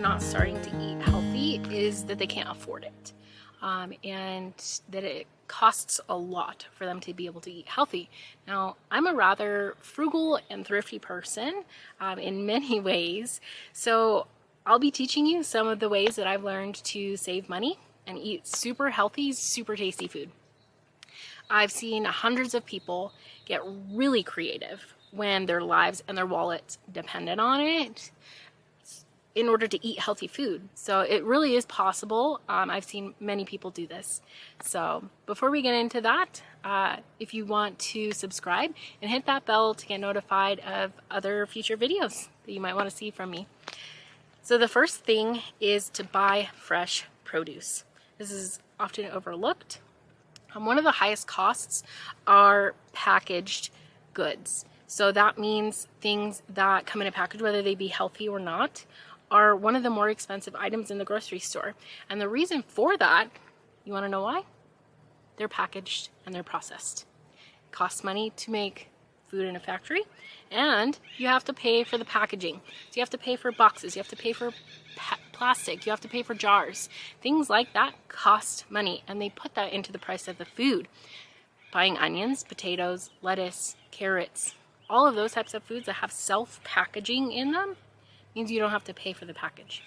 not starting to eat healthy is that they can't afford it, and that it costs a lot for them to be able to eat healthy. Now, I'm a rather frugal and thrifty person in many ways, so I'll be teaching you some of the ways that I've learned to save money and eat super healthy, super tasty food. I've seen hundreds of people get really creative when their lives and their wallets depended on it in order to eat healthy food. So it really is possible. I've seen many people do this. So before we get into that, if you want to subscribe and hit that bell to get notified of other future videos that you might want to see from me. So the first thing is to buy fresh produce. This is often overlooked. One of the highest costs are packaged goods. So that means things that come in a package, whether they be healthy or not, are one of the more expensive items in the grocery store. And the reason for that, you want to know why? They're packaged and they're processed. It costs money to make food in a factory, and you have to pay for the packaging. So you have to pay for boxes, you have to pay for plastic, you have to pay for jars. Things like that cost money, and they put that into the price of the food. Buying onions, potatoes, lettuce, carrots, all of those types of foods that have self-packaging in them means you don't have to pay for the package.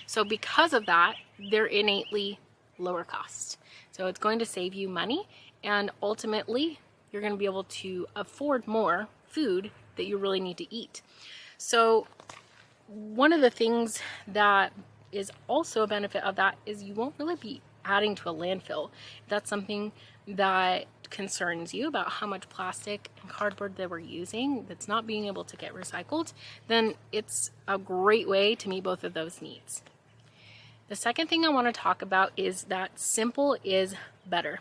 So because of that, they're innately lower cost. So it's going to save you money, and ultimately you're going to be able to afford more food that you really need to eat. So one of the things that is also a benefit of that is you won't really be adding to a landfill. If that's something that concerns you about how much plastic and cardboard that we're using that's not being able to get recycled, then it's a great way to meet both of those needs. The second thing I want to talk about is that simple is better.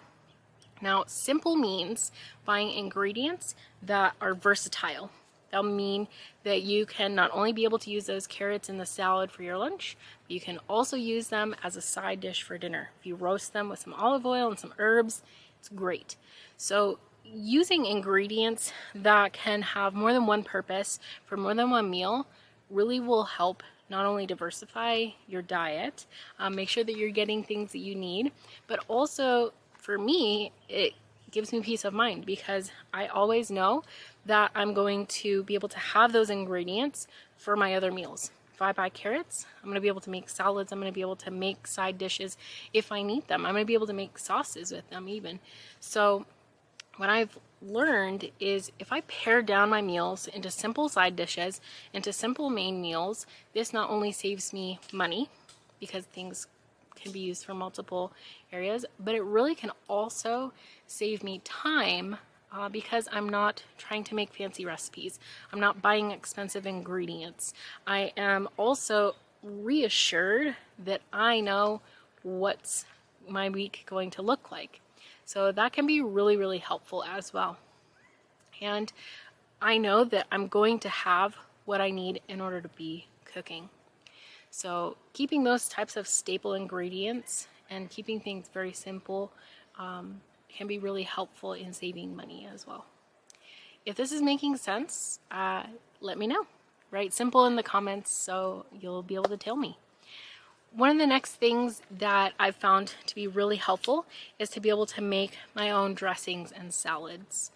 Now, simple means buying ingredients that are versatile. That'll mean that you can not only be able to use those carrots in the salad for your lunch, but you can also use them as a side dish for dinner. If you roast them with some olive oil and some herbs, it's great. So using ingredients that can have more than one purpose for more than one meal really will help not only diversify your diet, make sure that you're getting things that you need, but also for me, it gives me peace of mind because I always know that I'm going to be able to have those ingredients for my other meals. If I buy carrots, I'm going to be able to make salads. I'm going to be able to make side dishes if I need them. I'm going to be able to make sauces with them even. So what I've learned is if I pare down my meals into simple side dishes, into simple main meals, this not only saves me money because things can be used for multiple areas, but it really can also save me time because I'm not trying to make fancy recipes. I'm not buying expensive ingredients. I am also reassured that I know what's my week going to look like. So that can be really, really helpful as well. And I know that I'm going to have what I need in order to be cooking. So keeping those types of staple ingredients and keeping things very simple can be really helpful in saving money as well. If this is making sense, let me know. Write simple in the comments so you'll be able to tell me. One of the next things that I've found to be really helpful is to be able to make my own dressings and salads.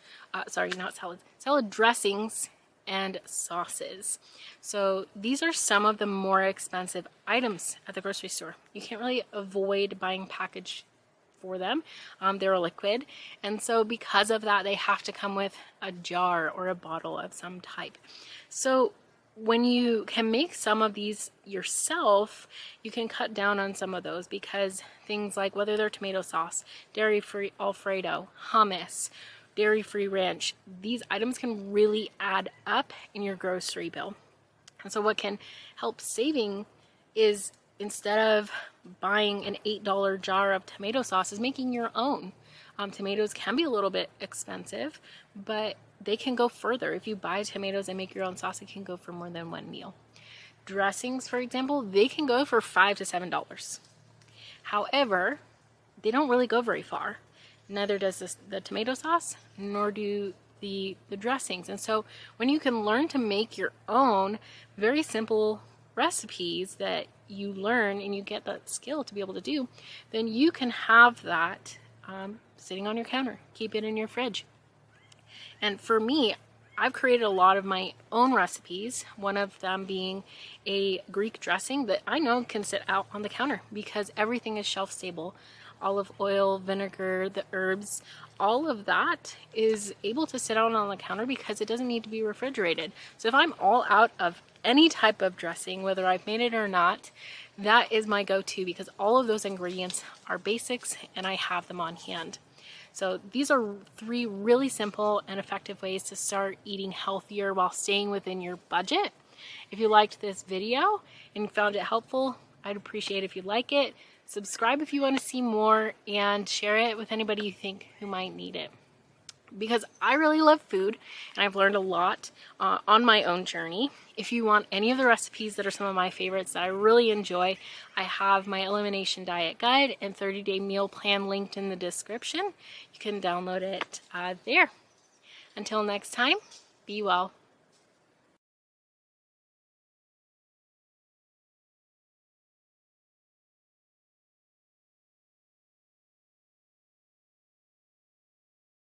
Salad dressings and sauces. So these are some of the more expensive items at the grocery store. You can't really avoid buying packaged for them. They're a liquid, and so because of that, they have to come with a jar or a bottle of some type. So when you can make some of these yourself, you can cut down on some of those because things like whether they're tomato sauce, dairy-free Alfredo, hummus, dairy-free ranch, these items can really add up in your grocery bill. And so what can help saving is instead of buying an $8 jar of tomato sauce is making your own. Tomatoes can be a little bit expensive, but they can go further. If you buy tomatoes and make your own sauce, it can go for more than one meal. Dressings, for example, they can go for $5 to $7. However, they don't really go very far. Neither does the tomato sauce, nor do the dressings. And so when you can learn to make your own very simple recipes that you learn and you get that skill to be able to do, then you can have that sitting on your counter. Keep it in your fridge. And for me, I've created a lot of my own recipes, one of them being a Greek dressing that I know can sit out on the counter because everything is shelf stable. Olive oil, vinegar, the herbs, all of that is able to sit out on the counter because it doesn't need to be refrigerated. So if I'm all out of any type of dressing, whether I've made it or not, that is my go-to because all of those ingredients are basics and I have them on hand. So these are 3 really simple and effective ways to start eating healthier while staying within your budget. If you liked this video and found it helpful, I'd appreciate if you like it. Subscribe if you want to see more, and share it with anybody you think who might need it. Because I really love food and I've learned a lot on my own journey. If you want any of the recipes that are some of my favorites that I really enjoy, I have my elimination diet guide and 30-day meal plan linked in the description. You can download it there. Until next time, be well.